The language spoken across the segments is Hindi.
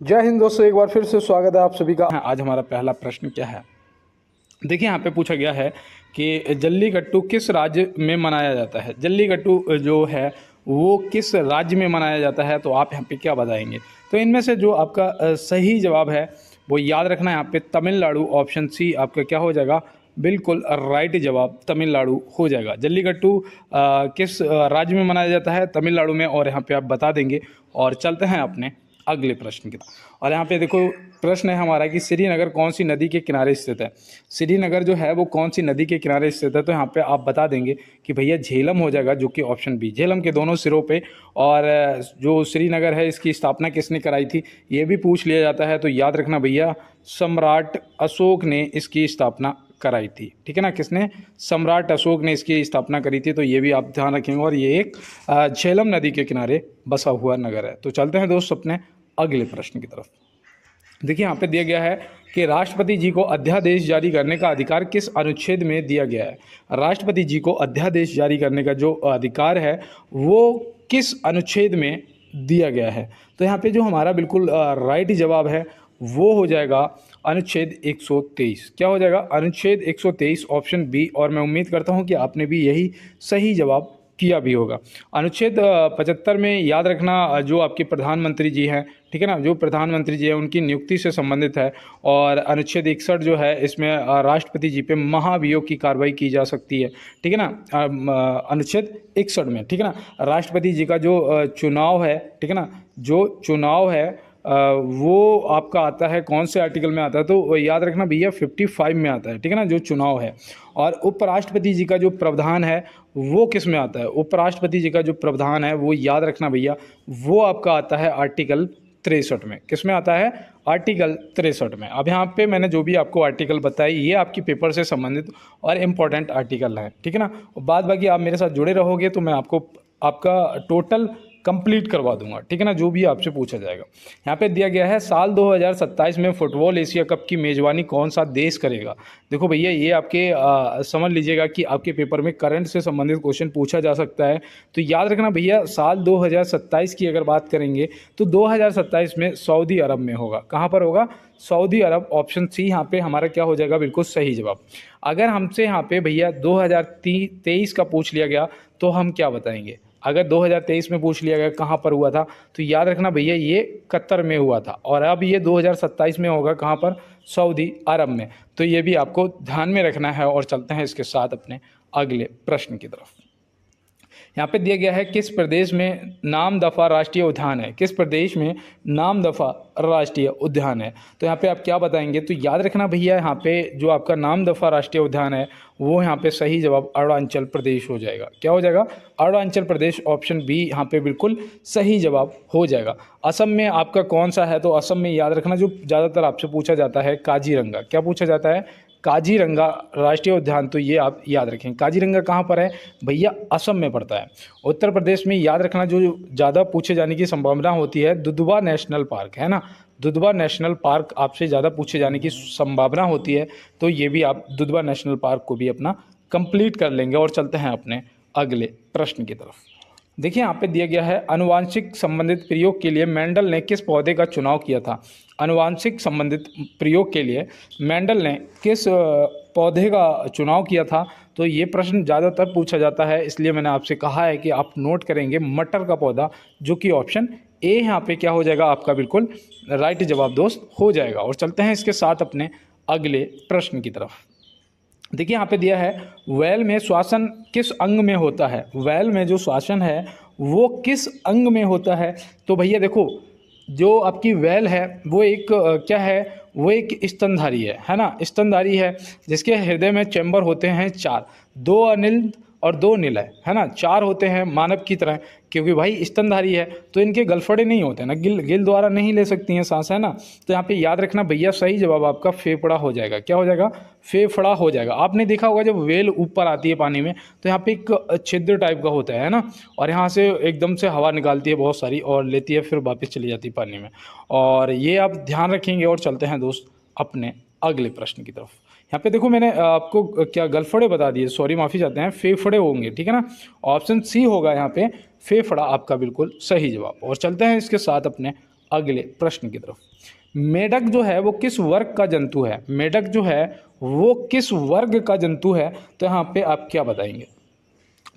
जय हिंद दोस्तों, एक बार फिर से स्वागत है आप सभी का। आज हमारा पहला प्रश्न क्या है? देखिए, यहाँ पे पूछा गया है कि जल्लीकट्टू किस राज्य में मनाया जाता है। जल्लीकट्टू जो है वो किस राज्य में मनाया जाता है, तो आप यहाँ पे क्या बताएंगे? तो इनमें से जो आपका सही जवाब है वो याद रखना है यहाँ पे तमिलनाडु। ऑप्शन सी आपका क्या हो जाएगा? बिल्कुल राइट जवाब तमिलनाडु हो जाएगा। जल्लीकट्टू किस राज्य में मनाया जाता है? तमिलनाडु में। और यहाँ पे आप बता देंगे। और चलते हैं अपने अगले प्रश्न की तरफ। और यहाँ पे देखो, प्रश्न है हमारा कि श्रीनगर कौन सी नदी के किनारे स्थित है। श्रीनगर जो है वो कौन सी नदी के किनारे स्थित है? तो यहाँ पे आप बता देंगे कि भैया झेलम हो जाएगा, जो कि ऑप्शन बी, झेलम के दोनों सिरों पे। और जो श्रीनगर है इसकी स्थापना किसने कराई थी, ये भी पूछ लिया जाता है। तो याद रखना भैया, सम्राट अशोक ने इसकी स्थापना कराई थी। ठीक है ना, किसने? सम्राट अशोक ने इसकी स्थापना करी थी। तो ये भी आप ध्यान रखेंगे। और ये एक झेलम नदी के किनारे बसा हुआ नगर है। तो चलते हैं दोस्त अपने अगले प्रश्न की तरफ। देखिए, यहाँ पे दिया गया है कि राष्ट्रपति जी को अध्यादेश जारी करने का अधिकार किस अनुच्छेद में दिया गया है। राष्ट्रपति जी को अध्यादेश जारी करने का जो अधिकार है वो किस अनुच्छेद में दिया गया है? तो यहाँ पे जो हमारा बिल्कुल राइट जवाब है वो हो जाएगा अनुच्छेद 123। क्या हो जाएगा? अनुच्छेद 123 ऑप्शन बी। और मैं उम्मीद करता हूँ कि आपने भी यही सही जवाब किया भी होगा। अनुच्छेद 75 में याद रखना जो आपके प्रधानमंत्री जी हैं, ठीक है ना, जो प्रधानमंत्री जी हैं उनकी नियुक्ति से संबंधित है। और अनुच्छेद 61 जो है इसमें राष्ट्रपति जी पे महाभियोग की कार्रवाई की जा सकती है। ठीक है ना, अनुच्छेद 61 में, ठीक है ना, राष्ट्रपति जी का जो चुनाव है, ठीक है ना, जो चुनाव है वो आपका आता है कौन से आर्टिकल में आता है? तो याद रखना भैया 55 में आता है। ठीक है ना, जो चुनाव है। और उपराष्ट्रपति जी का जो प्रावधान है वो किस में आता है? उपराष्ट्रपति जी का जो प्रावधान है वो याद रखना भैया, वो आपका आता है आर्टिकल 63 में। किस में आता है? आर्टिकल 63 में। अब यहाँ पे मैंने जो भी आपको आर्टिकल बताई ये आपकी पेपर से संबंधित और इम्पोर्टेंट आर्टिकल हैं। ठीक है ना, बाद बाकी आप मेरे साथ जुड़े रहोगे तो मैं आपको आपका टोटल कंप्लीट करवा दूंगा। ठीक है ना, जो भी आपसे पूछा जाएगा। यहाँ पे दिया गया है साल 2027 में फुटबॉल एशिया कप की मेज़बानी कौन सा देश करेगा। देखो भैया, ये आपके समझ लीजिएगा कि आपके पेपर में करंट से संबंधित क्वेश्चन पूछा जा सकता है। तो याद रखना भैया, साल 2027 की अगर बात करेंगे तो 2027 में सऊदी अरब में होगा। कहाँ पर होगा? सऊदी अरब। ऑप्शन सी यहाँ पे हमारा क्या हो जाएगा? बिल्कुल सही जवाब। अगर हमसे यहाँ पे भैया 2023 का पूछ लिया गया तो हम क्या बताएंगे? अगर 2023 में पूछ लिया गया कहाँ पर हुआ था, तो याद रखना भैया ये कतर में हुआ था। और अब ये 2027 में होगा कहाँ पर? सऊदी अरब में। तो ये भी आपको ध्यान में रखना है। और चलते हैं इसके साथ अपने अगले प्रश्न की तरफ। यहाँ पे दिया गया है किस प्रदेश में नामदफा राष्ट्रीय उद्यान है। किस प्रदेश में नामदफा राष्ट्रीय उद्यान है? तो यहाँ पे आप क्या बताएंगे? तो याद रखना भैया, यहाँ पे जो आपका नामदफा राष्ट्रीय उद्यान है वो यहाँ पे सही जवाब अरुणाचल प्रदेश हो जाएगा। क्या हो जाएगा? अरुणाचल प्रदेश। ऑप्शन बी यहाँ पे बिल्कुल सही जवाब हो जाएगा। असम में आपका कौन सा है? तो असम में याद रखना जो ज़्यादातर आपसे पूछा जाता है काजीरंगा। क्या पूछा जाता है? काजीरंगा राष्ट्रीय उद्यान। तो ये आप याद रखें। काजीरंगा कहाँ पर है भैया? असम में पड़ता है। उत्तर प्रदेश में याद रखना जो ज़्यादा पूछे जाने की संभावना होती है दुधवा नेशनल पार्क, है ना, दुधवा नेशनल पार्क आपसे ज़्यादा पूछे जाने की संभावना होती है। तो ये भी आप दुधवा नेशनल पार्क को भी अपना कंप्लीट कर लेंगे। और चलते हैं अपने अगले प्रश्न की तरफ। देखिए, यहाँ पे दिया गया है अनुवांशिक संबंधित प्रयोग के लिए मेंडल ने किस पौधे का चुनाव किया था। अनुवांशिक संबंधित प्रयोग के लिए मेंडल ने किस पौधे का चुनाव किया था? तो ये प्रश्न ज़्यादातर पूछा जाता है, इसलिए मैंने आपसे कहा है कि आप नोट करेंगे मटर का पौधा, जो कि ऑप्शन ए यहाँ पे क्या हो जाएगा आपका? बिल्कुल राइट जवाब दोस्त हो जाएगा। और चलते हैं इसके साथ अपने अगले प्रश्न की तरफ। देखिए, यहाँ पे दिया है वैल में श्वासन किस अंग में होता है। वैल में जो श्वासन है वो किस अंग में होता है? तो भैया देखो, जो आपकी वैल है वो एक क्या है? वो एक स्तनधारी है ना, स्तनधारी है, जिसके हृदय में चैम्बर होते हैं 4, 2 अनिल और 2 निलय, है ना, 4 होते हैं मानव की तरह। क्योंकि भाई स्तनधारी है तो इनके गलफड़े नहीं होते ना, गिल द्वारा नहीं ले सकती हैं सांस, है ना। तो यहाँ पे याद रखना भैया, सही जवाब आपका फेफड़ा हो जाएगा। क्या हो जाएगा? फेफड़ा हो जाएगा। आपने देखा होगा जब वेल ऊपर आती है पानी में तो यहाँ पे एक छिद्र टाइप का होता है ना, और यहाँ से एकदम से हवा निकालती है बहुत सारी और लेती है, फिर वापस चली जाती है पानी में। और ये आप ध्यान रखेंगे। और चलते हैं दोस्त अपने अगले प्रश्न की तरफ। यहाँ पे देखो, मैंने आपको क्या गलफड़े बता दिए, सॉरी माफ़ी चाहते हैं, फेफड़े होंगे, ठीक है ना। ऑप्शन सी होगा यहाँ पे फेफड़ा आपका बिल्कुल सही जवाब। और चलते हैं इसके साथ अपने अगले प्रश्न की तरफ। मेढक जो है वो किस वर्ग का जंतु है? मेढक जो है वो किस वर्ग का जंतु है? तो यहाँ पे आप क्या बताएंगे?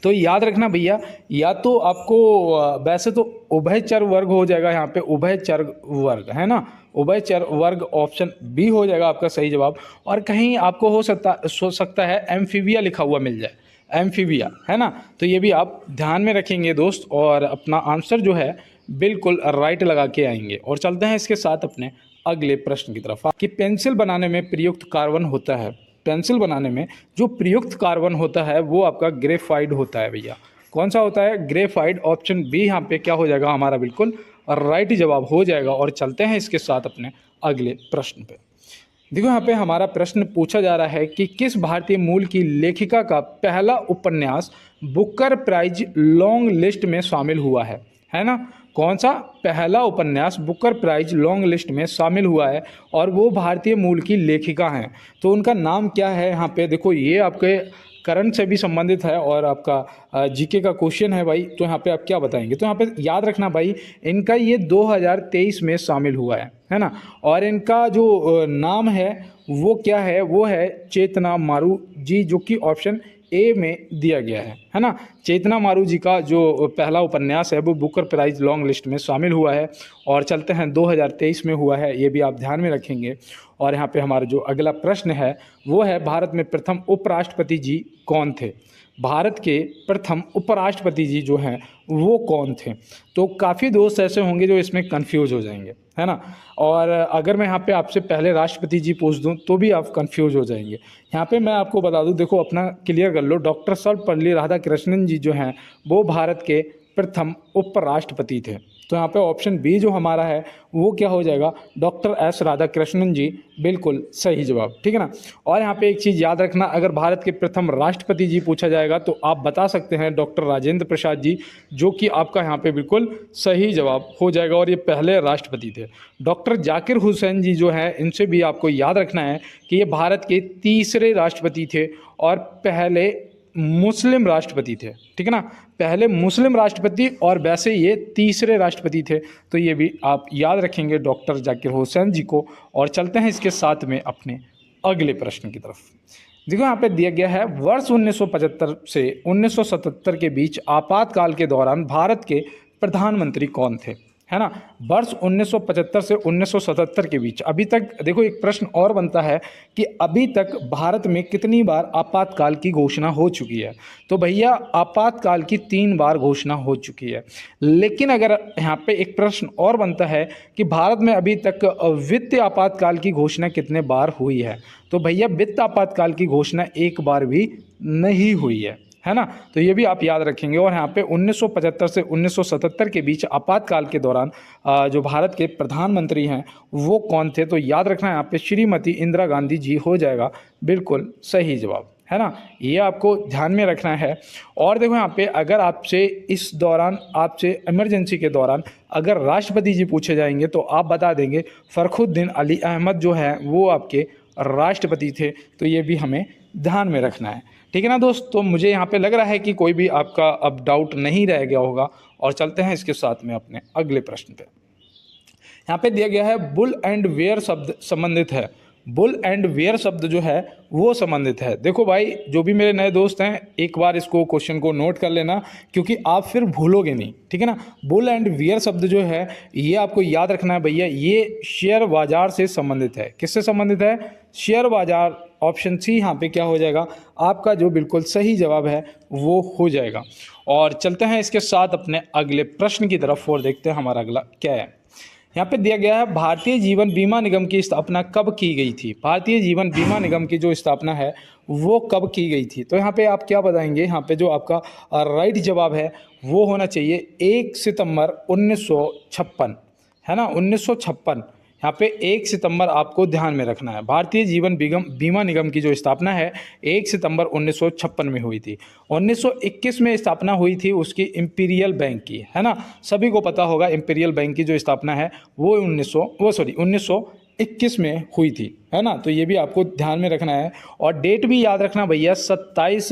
तो याद रखना भैया, या तो आपको वैसे तो उभयचर वर्ग हो जाएगा, यहाँ पे उभयचर वर्ग है ना, उभयचर वर्ग ऑप्शन बी हो जाएगा आपका सही जवाब। और कहीं आपको हो सकता है एम्फीबिया लिखा हुआ मिल जाए, एम्फीबिया है ना, तो ये भी आप ध्यान में रखेंगे दोस्त, और अपना आंसर जो है बिल्कुल राइट लगा के आएंगे। और चलते हैं इसके साथ अपने अगले प्रश्न की तरफ कि पेंसिल बनाने में प्रयुक्त कार्बन होता है। पेंसिल बनाने में जो प्रयुक्त कार्बन होता है वो आपका ग्रेफाइट होता है भैया। कौन सा होता है? ग्रेफाइट। ऑप्शन बी यहाँ पे क्या हो जाएगा हमारा बिल्कुल राइट जवाब हो जाएगा। और चलते हैं इसके साथ अपने अगले प्रश्न पे। देखो यहाँ पे हमारा प्रश्न पूछा जा रहा है कि किस भारतीय मूल की लेखिका का पहला उपन्यास बुकर प्राइज लॉन्ग लिस्ट में शामिल हुआ है ना? कौन सा पहला उपन्यास बुकर प्राइज लॉन्ग लिस्ट में शामिल हुआ है और वो भारतीय मूल की लेखिका हैं? तो उनका नाम क्या है? यहाँ पे देखो ये आपके करंट से भी संबंधित है और आपका जीके का क्वेश्चन है भाई। तो यहाँ पे आप क्या बताएंगे? तो यहाँ पे याद रखना भाई, इनका ये 2023 में शामिल हुआ है ना। और इनका जो नाम है वो क्या है? वो है चेतना मारू जी, जो कि ऑप्शन ए में दिया गया है ना। चेतना मारू जी का जो पहला उपन्यास है वो बुकर प्राइज लॉन्ग लिस्ट में शामिल हुआ है। और चलते हैं 2023 में हुआ है, ये भी आप ध्यान में रखेंगे। और यहाँ पे हमारा जो अगला प्रश्न है वो है भारत में प्रथम उपराष्ट्रपति जी कौन थे? भारत के प्रथम उपराष्ट्रपति जी जो हैं वो कौन थे? तो काफ़ी दोस्त ऐसे होंगे जो इसमें कंफ्यूज हो जाएंगे, है ना। और अगर मैं यहाँ पे आपसे पहले राष्ट्रपति जी पूछ दूँ तो भी आप कंफ्यूज हो जाएंगे। यहाँ पे मैं आपको बता दूँ, देखो अपना क्लियर कर लो, डॉक्टर सर्वपल्ली राधाकृष्णन जी जो हैं वो भारत के प्रथम उपराष्ट्रपति थे। तो यहाँ पे ऑप्शन बी जो हमारा है वो क्या हो जाएगा? डॉक्टर एस राधाकृष्णन जी, बिल्कुल सही जवाब, ठीक है ना। और यहाँ पे एक चीज़ याद रखना, अगर भारत के प्रथम राष्ट्रपति जी पूछा जाएगा तो आप बता सकते हैं डॉक्टर राजेंद्र प्रसाद जी, जो कि आपका यहाँ पे बिल्कुल सही जवाब हो जाएगा। और ये पहले राष्ट्रपति थे। डॉक्टर जाकिर हुसैन जी जो है, इनसे भी आपको याद रखना है कि ये भारत के तीसरे राष्ट्रपति थे और पहले मुस्लिम राष्ट्रपति थे, ठीक है ना। पहले मुस्लिम राष्ट्रपति और वैसे ये तीसरे राष्ट्रपति थे। तो ये भी आप याद रखेंगे डॉक्टर जाकिर हुसैन जी को। और चलते हैं इसके साथ में अपने अगले प्रश्न की तरफ। देखो यहाँ पे दिया गया है, वर्ष 1975 से 1977 के बीच आपातकाल के दौरान भारत के प्रधानमंत्री कौन थे? है ना। वर्ष 1975 से 1977 के बीच अभी तक देखो एक प्रश्न और बनता है कि अभी तक भारत में कितनी बार आपातकाल की घोषणा हो चुकी है? तो भैया आपातकाल की 3 बार घोषणा हो चुकी है। लेकिन अगर यहाँ पे एक प्रश्न और बनता है कि भारत में अभी तक वित्तीय आपातकाल की घोषणा कितने बार हुई है? तो भैया वित्तीय आपातकाल की घोषणा एक बार भी नहीं हुई है ना। तो ये भी आप याद रखेंगे। और यहाँ पे 1975 से 1977 के बीच आपातकाल के दौरान जो भारत के प्रधानमंत्री हैं वो कौन थे? तो याद रखना यहाँ पे श्रीमती इंदिरा गांधी जी हो जाएगा बिल्कुल सही जवाब, है ना। ये आपको ध्यान में रखना है। और देखो यहाँ पे अगर आपसे इस दौरान, आपसे इमरजेंसी के दौरान अगर राष्ट्रपति जी पूछे जाएंगे तो आप बता देंगे फखरुद्दीन अली अहमद जो है वो आपके राष्ट्रपति थे। तो ये भी हमें ध्यान में रखना है, ठीक है ना दोस्त। तो मुझे यहाँ पे लग रहा है कि कोई भी आपका अब डाउट नहीं रह गया होगा। और चलते हैं इसके साथ में अपने अगले प्रश्न पे। यहाँ पे दिया गया है बुल एंड वेयर शब्द संबंधित है। बुल एंड वेयर शब्द जो है वो संबंधित है। देखो भाई, जो भी मेरे नए दोस्त हैं एक बार इसको क्वेश्चन को नोट कर लेना, क्योंकि आप फिर भूलोगे नहीं, ठीक है ना। बुल एंड वेयर शब्द जो है ये आपको याद रखना है भैया, ये शेयर बाजार से संबंधित है। किससे संबंधित है? शेयर बाजार। ऑप्शन सी यहाँ पे क्या हो जाएगा? आपका जो बिल्कुल सही जवाब है वो हो जाएगा। और चलते हैं इसके साथ अपने अगले प्रश्न की तरफ और देखते हैं हमारा अगला क्या है। यहाँ पे दिया गया है भारतीय जीवन बीमा निगम की स्थापना कब की गई थी? भारतीय जीवन बीमा निगम की जो स्थापना है वो कब की गई थी? तो यहाँ पे आप क्या बताएंगे? यहाँ पे जो आपका राइट जवाब है वो होना चाहिए 1 सितंबर 1956, है ना। 1956, यहाँ पे 1 सितंबर आपको ध्यान में रखना है। भारतीय जीवन बीमा निगम की जो स्थापना है 1 सितंबर 1956 में हुई थी। 1921 में स्थापना हुई थी उसकी इंपीरियल बैंक की, है ना। सभी को पता होगा इंपीरियल बैंक की जो स्थापना है वो 1921 में हुई थी, है ना। तो ये भी आपको ध्यान में रखना है। और डेट भी याद रखना भैया, 27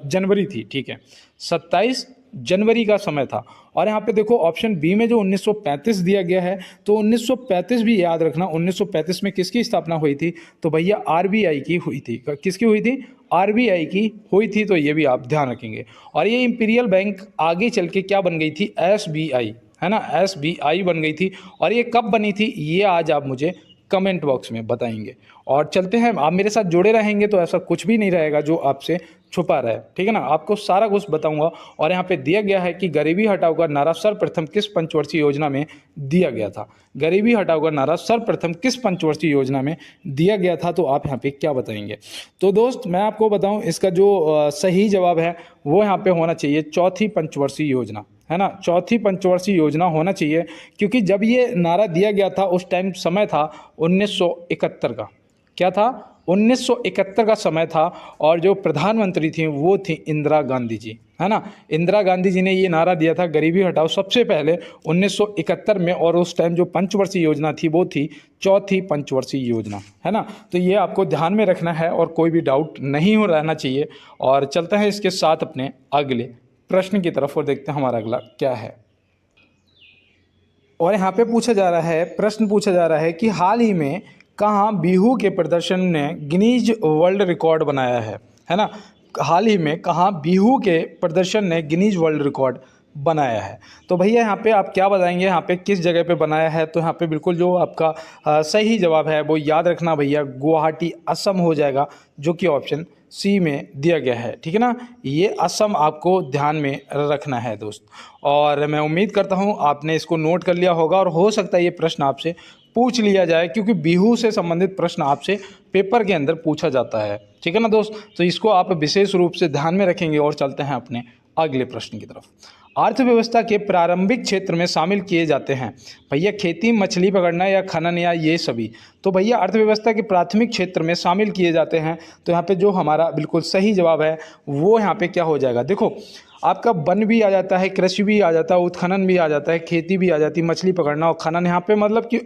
जनवरी थी, ठीक है। 27 जनवरी का समय था। और यहाँ पे देखो ऑप्शन बी में जो 1935 दिया गया है, तो 1935 भी याद रखना, 1935 में किसकी स्थापना हुई थी? तो भैया आरबीआई की हुई थी। किसकी हुई थी? आरबीआई की हुई थी, तो ये भी आप ध्यान रखेंगे। और ये इंपीरियल बैंक आगे चल के क्या बन गई थी? एसबीआई, है ना, एसबीआई बन गई थी। और ये कब बनी थी, ये आज आप मुझे कमेंट बॉक्स में बताएंगे। और चलते हैं, आप मेरे साथ जुड़े रहेंगे तो ऐसा कुछ भी नहीं रहेगा जो आपसे छुपा रहे, ठीक है ना, आपको सारा कुछ बताऊंगा। और यहाँ पे दिया गया है कि गरीबी हटाओ का नारा सर्वप्रथम किस पंचवर्षीय योजना में दिया गया था? गरीबी हटाओ का नारा सर्वप्रथम किस पंचवर्षीय योजना में दिया गया था? तो आप यहाँ पे क्या बताएंगे? तो दोस्त मैं आपको बताऊं, इसका जो सही जवाब है वो यहाँ पे होना चाहिए चौथी पंचवर्षीय योजना, है ना, चौथी पंचवर्षीय योजना होना चाहिए। क्योंकि जब ये नारा दिया गया था उस टाइम समय था 1971 का। क्या था? 1971 का समय था। और जो प्रधानमंत्री थी वो थी इंदिरा गांधी जी, है ना। इंदिरा गांधी जी ने ये नारा दिया था गरीबी हटाओ सबसे पहले 1971 में। और उस टाइम जो पंचवर्षीय योजना थी वो थी चौथी पंचवर्षीय योजना, है ना। तो ये आपको ध्यान में रखना है और कोई भी डाउट नहीं हो रहना चाहिए। और चलते हैं इसके साथ अपने अगले प्रश्न की तरफ और देखते हैं हमारा अगला क्या है। और यहाँ पे पूछा जा रहा है, प्रश्न पूछा जा रहा है कि हाल ही में कहाँ बिहू के प्रदर्शन ने गिनीज वर्ल्ड रिकॉर्ड बनाया है ना। हाल ही में कहाँ बिहू के प्रदर्शन ने गिनीज वर्ल्ड रिकॉर्ड बनाया है? तो भैया यहाँ पे आप क्या बताएंगे, यहाँ पे किस जगह पे बनाया है? तो यहाँ पे बिल्कुल जो आपका सही जवाब है वो याद रखना भैया, गुवाहाटी असम हो जाएगा, जो कि ऑप्शन सी में दिया गया है, ठीक है ना। ये असम आपको ध्यान में रखना है दोस्त। और मैं उम्मीद करता हूँ आपने इसको नोट कर लिया होगा। और हो सकता है ये प्रश्न आपसे पूछ लिया जाए, क्योंकि बिहू से संबंधित प्रश्न आपसे पेपर के अंदर पूछा जाता है, ठीक है ना दोस्त। तो इसको आप विशेष रूप से ध्यान में रखेंगे। और चलते हैं अपने अगले प्रश्न की तरफ। अर्थव्यवस्था के प्रारंभिक क्षेत्र में शामिल किए जाते हैं भैया खेती, मछली पकड़ना या खनन या ये सभी? तो भैया अर्थव्यवस्था के प्राथमिक क्षेत्र में शामिल किए जाते हैं। तो यहाँ पे जो हमारा बिल्कुल सही जवाब है वो यहाँ पे क्या हो जाएगा? देखो आपका वन भी आ जाता है, कृषि भी आ जाता है, उत्खनन भी आ जाता है, खेती भी आ जाती है, मछली पकड़ना और खनन। यहाँ पे मतलब कि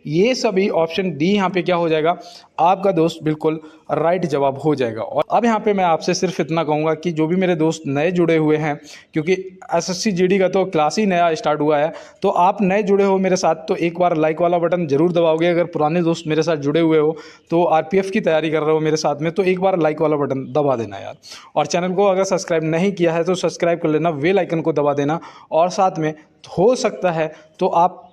ये सभी ऑप्शन डी यहाँ पे क्या हो जाएगा? आपका दोस्त बिल्कुल राइट जवाब हो जाएगा। और अब यहाँ पे मैं आपसे सिर्फ इतना कहूँगा कि जो भी मेरे दोस्त नए जुड़े हुए हैं, क्योंकि एसएससी जीडी का तो क्लास ही नया स्टार्ट हुआ है, तो आप नए जुड़े हो मेरे साथ तो एक बार लाइक वाला बटन जरूर दबाओगे। अगर पुराने दोस्त मेरे साथ जुड़े हुए हो तो आरपीएफ की तैयारी कर रहे हो मेरे साथ में, तो एक बार लाइक वाला बटन दबा देना यार। और चैनल को अगर सब्सक्राइब नहीं किया है तो सब्सक्राइब कर लेना, बेल आइकन को दबा देना। और साथ में हो सकता है तो आप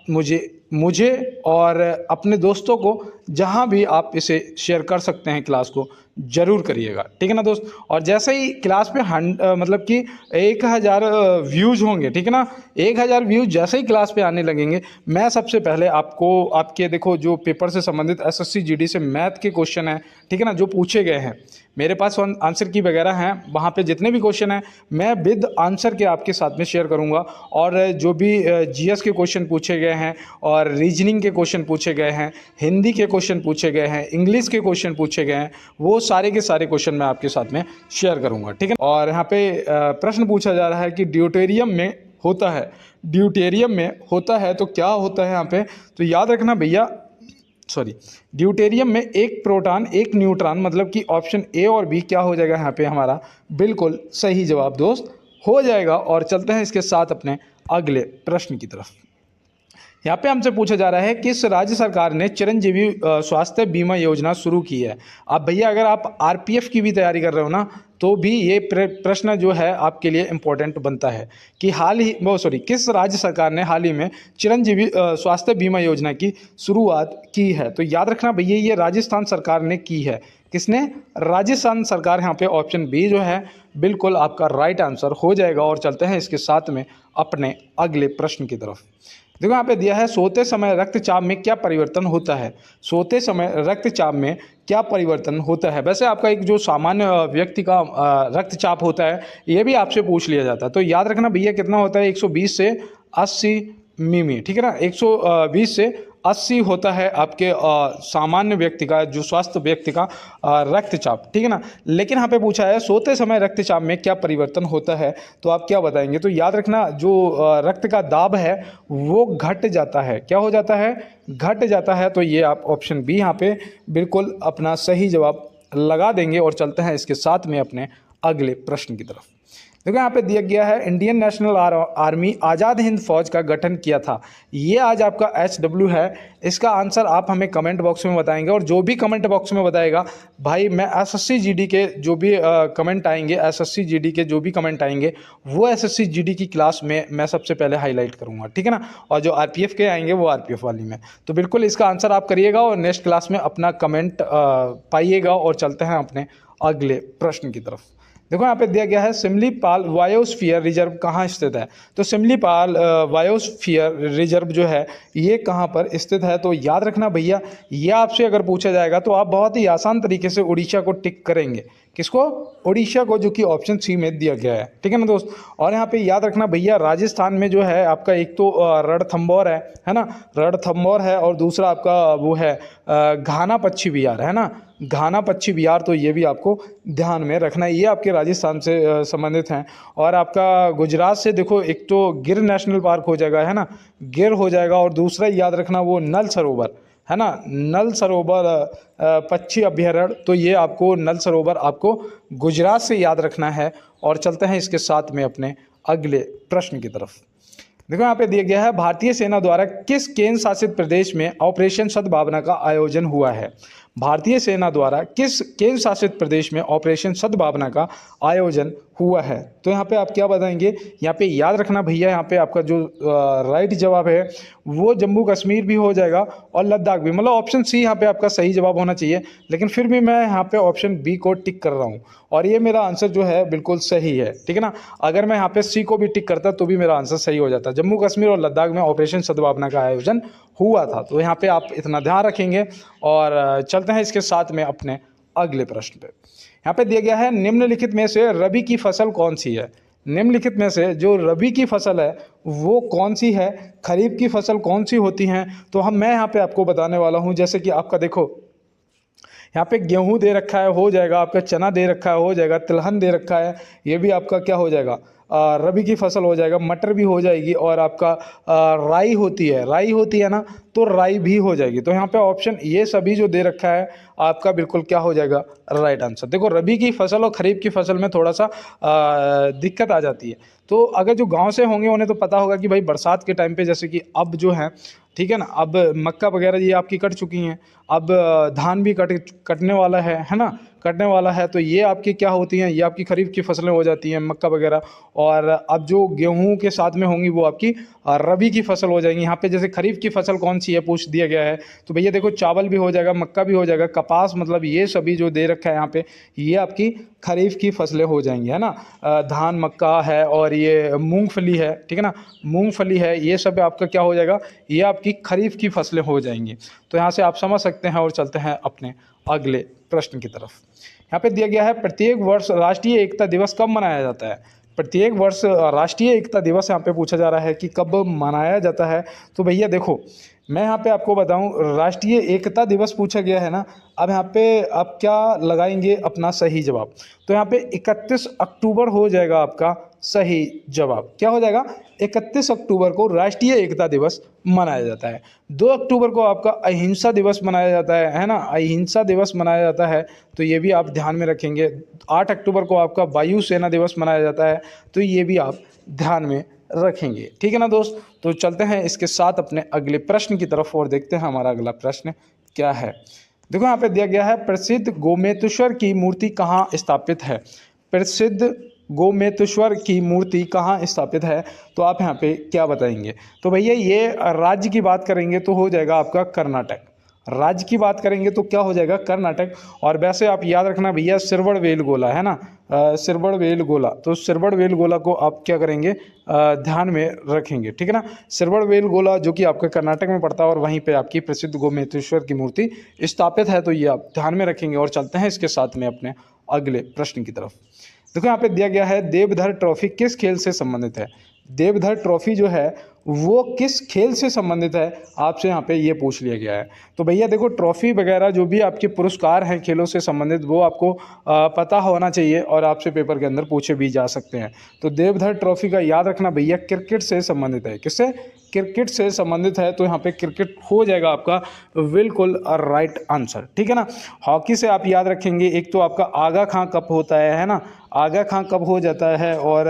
मुझे और अपने दोस्तों को जहां भी आप इसे शेयर कर सकते हैं क्लास को, जरूर करिएगा, ठीक है ना दोस्त। और जैसे ही क्लास पे मतलब कि 1000 व्यूज़ होंगे, ठीक है ना, 1000 व्यूज़ जैसे ही क्लास पे आने लगेंगे, मैं सबसे पहले आपको आपके देखो जो पेपर से संबंधित एसएससी जीडी से मैथ के क्वेश्चन हैं, ठीक है ना, जो पूछे गए हैं मेरे पास आंसर की वगैरह हैं, वहाँ पे जितने भी क्वेश्चन हैं मैं विद आंसर के आपके साथ में शेयर करूँगा। और जो भी जीएस के क्वेश्चन पूछे गए हैं और रीजनिंग के क्वेश्चन पूछे गए हैं, हिंदी के क्वेश्चन पूछे गए हैं, इंग्लिश के क्वेश्चन पूछे गए हैं, वो सारे के सारे क्वेश्चन मैं आपके साथ में शेयर करूँगा, ठीक है। और यहाँ पे प्रश्न पूछा जा रहा है कि ड्यूटेरियम में होता है तो क्या होता है यहाँ पे? तो याद रखना भैया, ड्यूटेरियम में एक प्रोटॉन एक न्यूट्रॉन, मतलब कि ऑप्शन ए और बी क्या हो जाएगा यहाँ पे हमारा बिल्कुल सही जवाब दोस्त हो जाएगा। और चलते हैं इसके साथ अपने अगले प्रश्न की तरफ। यहाँ पे हमसे पूछा जा रहा है किस राज्य सरकार ने चिरंजीवी स्वास्थ्य बीमा योजना शुरू की है? अब भैया अगर आप आरपीएफ की भी तैयारी कर रहे हो ना, तो भी ये प्रश्न जो है आपके लिए इम्पोर्टेंट बनता है कि किस राज्य सरकार ने हाल ही में चिरंजीवी स्वास्थ्य बीमा योजना की शुरुआत की है? तो याद रखना भैया ये राजस्थान सरकार ने की है। किसने? राजस्थान सरकार। यहाँ पे ऑप्शन बी जो है बिल्कुल आपका राइट आंसर हो जाएगा। और चलते हैं इसके साथ में अपने अगले प्रश्न की तरफ। देखो यहाँ पे दिया है सोते समय रक्तचाप में क्या परिवर्तन होता है? सोते समय रक्तचाप में क्या परिवर्तन होता है? वैसे आपका एक जो सामान्य व्यक्ति का रक्तचाप होता है ये भी आपसे पूछ लिया जाता है। तो याद रखना भैया कितना होता है? 120 से 80 मिमी, ठीक है ना, 120 से 80 होता है आपके सामान्य व्यक्ति का, जो स्वस्थ व्यक्ति का रक्तचाप, ठीक है ना। लेकिन यहाँ पे पूछा है सोते समय रक्तचाप में क्या परिवर्तन होता है, तो आप क्या बताएंगे? तो याद रखना जो रक्त का दाब है वो घट जाता है। क्या हो जाता है? घट जाता है। तो ये आप ऑप्शन बी यहाँ पे बिल्कुल अपना सही जवाब लगा देंगे। और चलते हैं इसके साथ में अपने अगले प्रश्न की तरफ। देखो यहाँ पे दिया गया है Indian national army Azad Hind फौज का गठन किया था। ये आज आपका HW है। इसका आंसर आप हमें कमेंट बॉक्स में बताएंगे, और जो भी कमेंट बॉक्स में बताएगा भाई, मैं SSC GD के जो भी कमेंट आएंगे, SSC GD के जो भी कमेंट आएंगे वो SSC GD की क्लास में मैं सबसे पहले हाईलाइट करूँगा, ठीक है ना। और जो RPF के आएंगे वो RPF वाली में। तो बिल्कुल इसका आंसर आप करिएगा और नेक्स्ट क्लास में अपना कमेंट पाइएगा। और चलते हैं अपने अगले प्रश्न की तरफ। देखो यहाँ पे दिया गया है सिमलीपाल बायोस्फीयर रिजर्व कहाँ स्थित है। तो सिमलीपाल बायोस्फीयर रिजर्व जो है ये कहाँ पर स्थित है, तो याद रखना भैया, ये आपसे अगर पूछा जाएगा तो आप बहुत ही आसान तरीके से उड़ीसा को टिक करेंगे। किसको? उड़ीसा को, जो कि ऑप्शन सी में दिया गया है, ठीक है ना दोस्त। और यहाँ पे याद रखना भैया, राजस्थान में जो है आपका एक तो रणथंभौर है ना, रणथंभौर है, और दूसरा आपका वो है घाना पक्षी विहार, है ना, घाना पक्षी विहार। तो ये भी आपको ध्यान में रखना है, ये आपके राजस्थान से संबंधित हैं। और आपका गुजरात से देखो, एक तो गिर नेशनल पार्क हो जाएगा, है ना, गिर हो जाएगा, और दूसरा याद रखना वो नल सरोवर, है ना, नल सरोवर पक्षी अभ्यारण्य। तो ये आपको नल सरोवर आपको गुजरात से याद रखना है। और चलते हैं इसके साथ में अपने अगले प्रश्न की तरफ। देखो यहाँ पे दिया गया है भारतीय सेना द्वारा किस केंद्र शासित प्रदेश में ऑपरेशन सद्भावना का आयोजन हुआ है। भारतीय सेना द्वारा किस केंद्र शासित प्रदेश में ऑपरेशन सद्भावना का आयोजन हुआ है। तो यहाँ पे आप क्या बताएंगे, यहाँ पे याद रखना भैया, यहाँ पे आपका जो राइट जवाब है वो जम्मू कश्मीर भी हो जाएगा और लद्दाख भी, मतलब ऑप्शन सी यहाँ पे आपका सही जवाब होना चाहिए। लेकिन फिर भी मैं यहाँ पे ऑप्शन बी को टिक कर रहा हूँ, और ये मेरा आंसर जो है बिल्कुल सही है, ठीक है ना। अगर मैं यहाँ पे सी को भी टिक करता तो भी मेरा आंसर सही हो जाता। जम्मू कश्मीर और लद्दाख में ऑपरेशन सद्भावना का आयोजन हुआ था। तो यहाँ पे आप इतना ध्यान रखेंगे। और चलते हैं इसके साथ में अपने अगले प्रश्न पे। यहाँ पे दिया गया है निम्नलिखित में से रबी की फसल कौन सी है। निम्नलिखित में से जो रबी की फसल है वो कौन सी है, खरीफ की फसल कौन सी होती हैं। तो मैं यहाँ पे आपको बताने वाला हूँ। जैसे कि आपका देखो यहाँ पे गेहूं दे रखा है, हो जाएगा, आपका चना दे रखा है, हो जाएगा, तिलहन दे रखा है, ये भी आपका क्या हो जाएगा, रबी की फसल हो जाएगा, मटर भी हो जाएगी, और आपका राई होती है ना, तो राई भी हो जाएगी। तो यहाँ पे ऑप्शन ये सभी जो दे रखा है आपका बिल्कुल क्या हो जाएगा, राइट आंसर। देखो रबी की फसल और खरीफ की फसल में थोड़ा सा दिक्कत आ जाती है। तो अगर जो गांव से होंगे उन्हें तो पता होगा कि भाई बरसात के टाइम पे, जैसे कि अब जो है, ठीक है ना, अब मक्का वगैरह ये आपकी कट चुकी हैं, अब धान भी कटने वाला है ना, कटने वाला है। तो ये आपकी क्या होती हैं, ये आपकी खरीफ की फसलें हो जाती हैं, मक्का वगैरह। और अब जो गेहूं के साथ में होंगी वो आपकी रबी की फसल हो जाएंगी। यहाँ पे जैसे खरीफ की फसल कौन सी है पूछ दिया गया है, तो भैया देखो चावल भी हो जाएगा, मक्का भी हो जाएगा, कपास, मतलब ये सभी जो दे रखा है यहाँ पे ये आपकी खरीफ की फसलें हो जाएंगी, है ना। धान, मक्का है, और ये मूंगफली है, ठीक है ना, मूंगफली है, ये सब आपका क्या हो जाएगा, ये आपकी खरीफ की फसलें हो जाएंगी। तो यहाँ से आप समझ सकते हैं। और चलते हैं अपने अगले प्रश्न की तरफ। यहाँ पे दिया गया है प्रत्येक वर्ष राष्ट्रीय एकता दिवस कब मनाया जाता है। प्रत्येक वर्ष राष्ट्रीय एकता दिवस यहाँ पे पूछा जा रहा है कि कब मनाया जाता है। तो भैया देखो मैं यहाँ पे आपको बताऊँ, राष्ट्रीय एकता दिवस पूछा गया है ना। अब यहाँ पे आप क्या लगाएंगे अपना सही जवाब। तो यहाँ पे 31 अक्टूबर हो जाएगा आपका सही जवाब। क्या हो जाएगा, 31 अक्टूबर को राष्ट्रीय एकता दिवस मनाया जाता है। 2 अक्टूबर को आपका अहिंसा दिवस मनाया जाता है ना, अहिंसा दिवस मनाया जाता है। तो ये भी आप ध्यान में रखेंगे। 8 अक्टूबर को आपका वायु सेना दिवस मनाया जाता है। तो ये भी आप ध्यान में रखेंगे, ठीक है ना दोस्त। तो चलते हैं इसके साथ अपने अगले प्रश्न की तरफ और देखते हैं हमारा अगला प्रश्न क्या है। देखो यहाँ पे दिया गया है प्रसिद्ध गोमेतेश्वर की मूर्ति कहाँ स्थापित है। प्रसिद्ध गोमेतेश्वर की मूर्ति कहाँ स्थापित है। तो आप यहाँ पे क्या बताएंगे। तो भैया ये राज्य की बात करेंगे तो हो जाएगा आपका कर्नाटक। राज्य की बात करेंगे तो क्या हो जाएगा, कर्नाटक। और वैसे आप याद रखना भैया सिरवड़वेलगोला है ना, सिरवड़वेलगोला। तो सिरवड़वेलगोला को आप क्या करेंगे, ध्यान में रखेंगे, ठीक है ना। सिरवड़वेलगोला जो कि आपका कर्नाटक में पड़ता है, और वहीं पे आपकी प्रसिद्ध गोमेतेश्वर की मूर्ति स्थापित है। तो ये आप ध्यान में रखेंगे। और चलते हैं इसके साथ में अपने अगले प्रश्न की तरफ। देखो यहाँ पे दिया गया है देवधर ट्रॉफी किस खेल से संबंधित है। देवधर ट्रॉफी जो है वो किस खेल से संबंधित है, आपसे यहाँ पे ये पूछ लिया गया है। तो भैया देखो, ट्रॉफी वगैरह जो भी आपके पुरस्कार हैं खेलों से संबंधित, वो आपको पता होना चाहिए और आपसे पेपर के अंदर पूछे भी जा सकते हैं। तो देवधर ट्रॉफी का याद रखना भैया क्रिकेट से संबंधित है। किससे? क्रिकेट से संबंधित है, तो यहाँ पे क्रिकेट हो जाएगा आपका बिल्कुल राइट आंसर, ठीक है ना। हॉकी से आप याद रखेंगे, एक तो आपका आगा खां कप होता है ना, आगा खां कप हो जाता है, और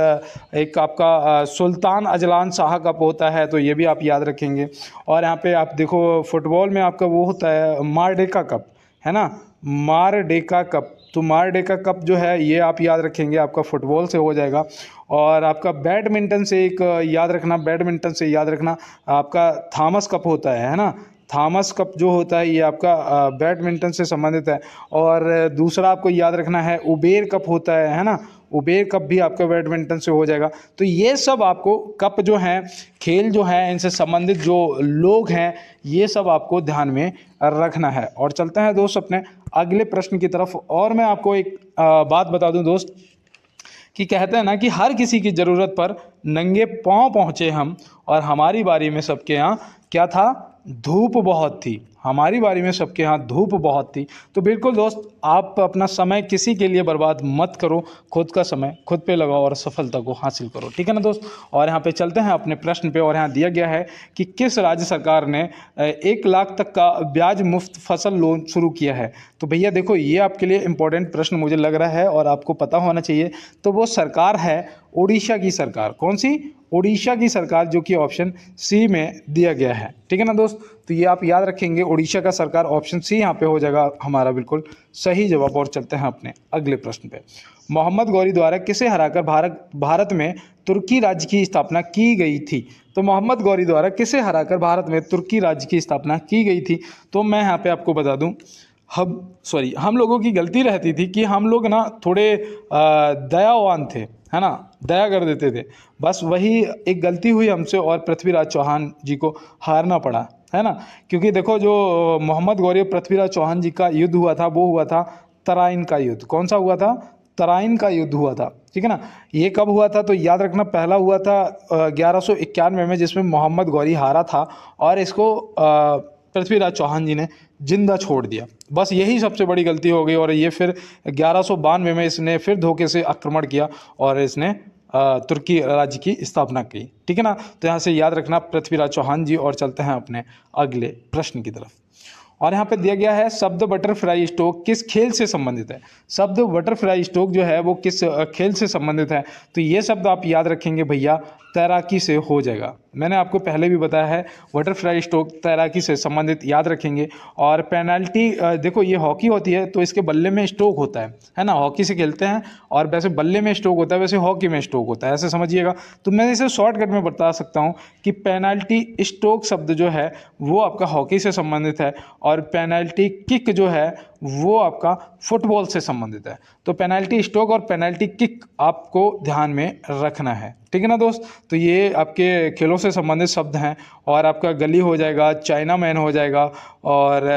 एक आपका सुल्तान अजलान शाह कप होता है, तो ये भी आप याद रखेंगे। और यहाँ पे आप देखो फुटबॉल में आपका वो होता है मारडेका कप, है ना, मारडेका कप। तो मारडेका कप जो है ये आप याद रखेंगे, आपका फुटबॉल से हो जाएगा। और आपका बैडमिंटन से एक याद रखना, बैडमिंटन से याद रखना आपका थॉमस कप होता है ना, थॉमस कप जो होता है ये आपका बैडमिंटन से संबंधित है। और दूसरा आपको याद रखना है उबेर कप होता है ना, उबेर कप भी आपका बैडमिंटन से हो जाएगा। तो ये सब आपको कप जो हैं, खेल जो हैं, इनसे संबंधित जो लोग हैं, ये सब आपको ध्यान में रखना है। और चलते हैं दोस्त अपने अगले प्रश्न की तरफ। और मैं आपको एक बात बता दूं दोस्त, कि कहते हैं ना कि हर किसी की ज़रूरत पर नंगे पाँव पहुँचे हम, और हमारी बारी में सबके यहाँ क्या था, धूप बहुत थी। हमारी बारी में सबके यहाँ धूप बहुत थी। तो बिल्कुल दोस्त, आप अपना समय किसी के लिए बर्बाद मत करो, खुद का समय खुद पे लगाओ और सफलता को हासिल करो, ठीक है ना दोस्त। और यहाँ पे चलते हैं अपने प्रश्न पे। और यहाँ दिया गया है कि किस राज्य सरकार ने 1 लाख तक का ब्याज मुफ्त फसल लोन शुरू किया है। तो भैया देखो, ये आपके लिए इंपॉर्टेंट प्रश्न मुझे लग रहा है और आपको पता होना चाहिए। तो वो सरकार है उड़ीसा की सरकार। कौन सी? उड़ीसा की सरकार, जो कि ऑप्शन सी में दिया गया है, ठीक है ना दोस्त। तो ये आप याद रखेंगे, उड़ीसा का सरकार, ऑप्शन सी यहाँ पे हो जाएगा हमारा बिल्कुल सही जवाब। और चलते हैं अपने अगले प्रश्न पे। मोहम्मद गौरी द्वारा किसे हराकर भारत में तुर्की राज्य की स्थापना की गई थी। तो मोहम्मद गौरी द्वारा किसे हराकर भारत में तुर्की राज्य की स्थापना की गई थी। तो मैं यहाँ पे आपको बता दूं, हम लोगों की गलती रहती थी कि हम लोग ना थोड़े दयावान थे, है ना, दया कर देते थे। बस वही एक गलती हुई हमसे और पृथ्वीराज चौहान जी को हारना पड़ा, है ना। क्योंकि देखो, जो मोहम्मद गौरी और पृथ्वीराज चौहान जी का युद्ध हुआ था, वो हुआ था तराइन का युद्ध। कौन सा हुआ था? तराइन का युद्ध हुआ था, ठीक है ना। ये कब हुआ था? तो याद रखना, पहला हुआ था 1191 में, जिसमें मोहम्मद गौरी हारा था और इसको पृथ्वीराज चौहान जी ने जिंदा छोड़ दिया। बस यही सबसे बड़ी गलती हो गई। और ये फिर 1192 में इसने फिर धोखे से आक्रमण किया और इसने तुर्की राज्य की स्थापना की, ठीक है ना। तो यहाँ से याद रखना पृथ्वीराज चौहान जी। और चलते हैं अपने अगले प्रश्न की तरफ। और यहाँ पे दिया गया है, शब्द बटरफ्लाई स्ट्रोक किस खेल से संबंधित है। शब्द बटरफ्लाई स्ट्रोक जो है वो किस खेल से संबंधित है। तो ये शब्द आप याद रखेंगे भैया, तैराकी से हो जाएगा। मैंने आपको पहले भी बताया है, बटरफ्लाई स्ट्रोक तैराकी से संबंधित याद रखेंगे। और पेनल्टी, देखो ये हॉकी होती है तो इसके बल्ले में स्ट्रोक होता है ना, हॉकी से खेलते हैं और वैसे बल्ले में स्ट्रोक होता है, वैसे हॉकी में स्ट्रोक होता है, ऐसे समझिएगा। तो मैं इसे शॉर्टकट में बता सकता हूँ कि पेनल्टी स्ट्रोक शब्द जो है वो आपका हॉकी से संबंधित है, और पेनल्टी किक जो है वो आपका फुटबॉल से संबंधित है। तो पेनल्टी स्ट्रोक और पेनल्टी किक आपको ध्यान में रखना है, ठीक है ना दोस्त। तो ये आपके खेलों से संबंधित शब्द हैं। और आपका गली हो जाएगा, चाइना मैन हो जाएगा, और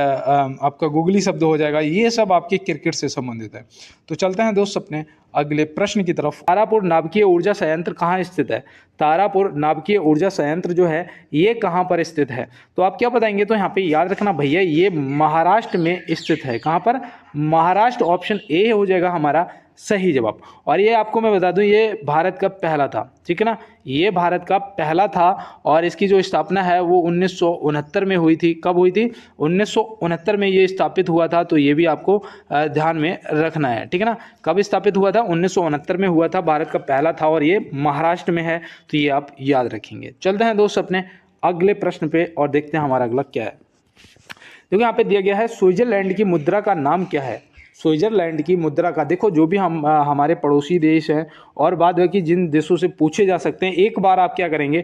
आपका गुगली शब्द हो जाएगा, ये सब आपके क्रिकेट से संबंधित है। तो चलते हैं दोस्त अपने अगले प्रश्न की तरफ। तारापुर नाभिकीय ऊर्जा संयंत्र कहाँ स्थित है। तारापुर नाभिकीय ऊर्जा संयंत्र जो है ये कहाँ पर स्थित है। तो आप क्या बताएंगे। तो यहाँ पे याद रखना भैया, ये महाराष्ट्र में स्थित है। कहाँ पर? महाराष्ट्र। ऑप्शन ए हो जाएगा हमारा सही जवाब। और ये आपको मैं बता दूं, ये भारत का पहला था, ठीक है ना, ये भारत का पहला था। और इसकी जो स्थापना है वो 1969 में हुई थी। कब हुई थी? 1969 में ये स्थापित हुआ था। तो ये भी आपको ध्यान में रखना है, ठीक है ना। कब स्थापित हुआ था? 1969 में हुआ था, भारत का पहला था और ये महाराष्ट्र में है। तो ये आप याद रखेंगे। चलते हैं दोस्त अपने अगले प्रश्न पे और देखते हैं हमारा अगला क्या है। देखो यहाँ पे दिया गया है, स्विट्जरलैंड की मुद्रा का नाम क्या है। स्विट्जरलैंड की मुद्रा का, देखो जो भी हमारे पड़ोसी देश हैं और बात है कि जिन देशों से पूछे जा सकते हैं, एक बार आप क्या करेंगे,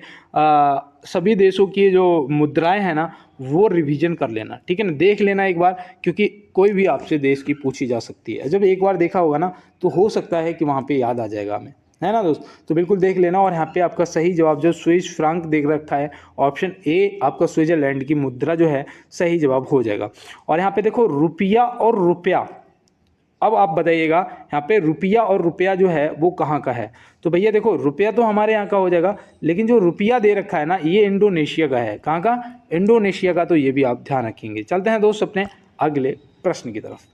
सभी देशों की जो मुद्राएं हैं ना वो रिवीजन कर लेना, ठीक है ना, देख लेना एक बार, क्योंकि कोई भी आपसे देश की पूछी जा सकती है। जब एक बार देखा होगा ना तो हो सकता है कि वहाँ पे याद आ जाएगा हमें, है ना दोस्त। तो बिल्कुल देख लेना। और यहाँ पे आपका सही जवाब जो स्विस फ्रांक देख रखा है, ऑप्शन ए आपका स्विट्जरलैंड की मुद्रा जो है सही जवाब हो जाएगा। और यहाँ पे देखो, रुपया और रुपया अब आप बताइएगा यहाँ पे रुपया और रुपया जो है वो कहाँ का है। तो भैया देखो रुपया तो हमारे यहाँ का हो जाएगा, लेकिन जो रुपया दे रखा है ना ये इंडोनेशिया का है। कहाँ का? इंडोनेशिया का। तो ये भी आप ध्यान रखेंगे। चलते हैं दोस्त अपने अगले प्रश्न की तरफ।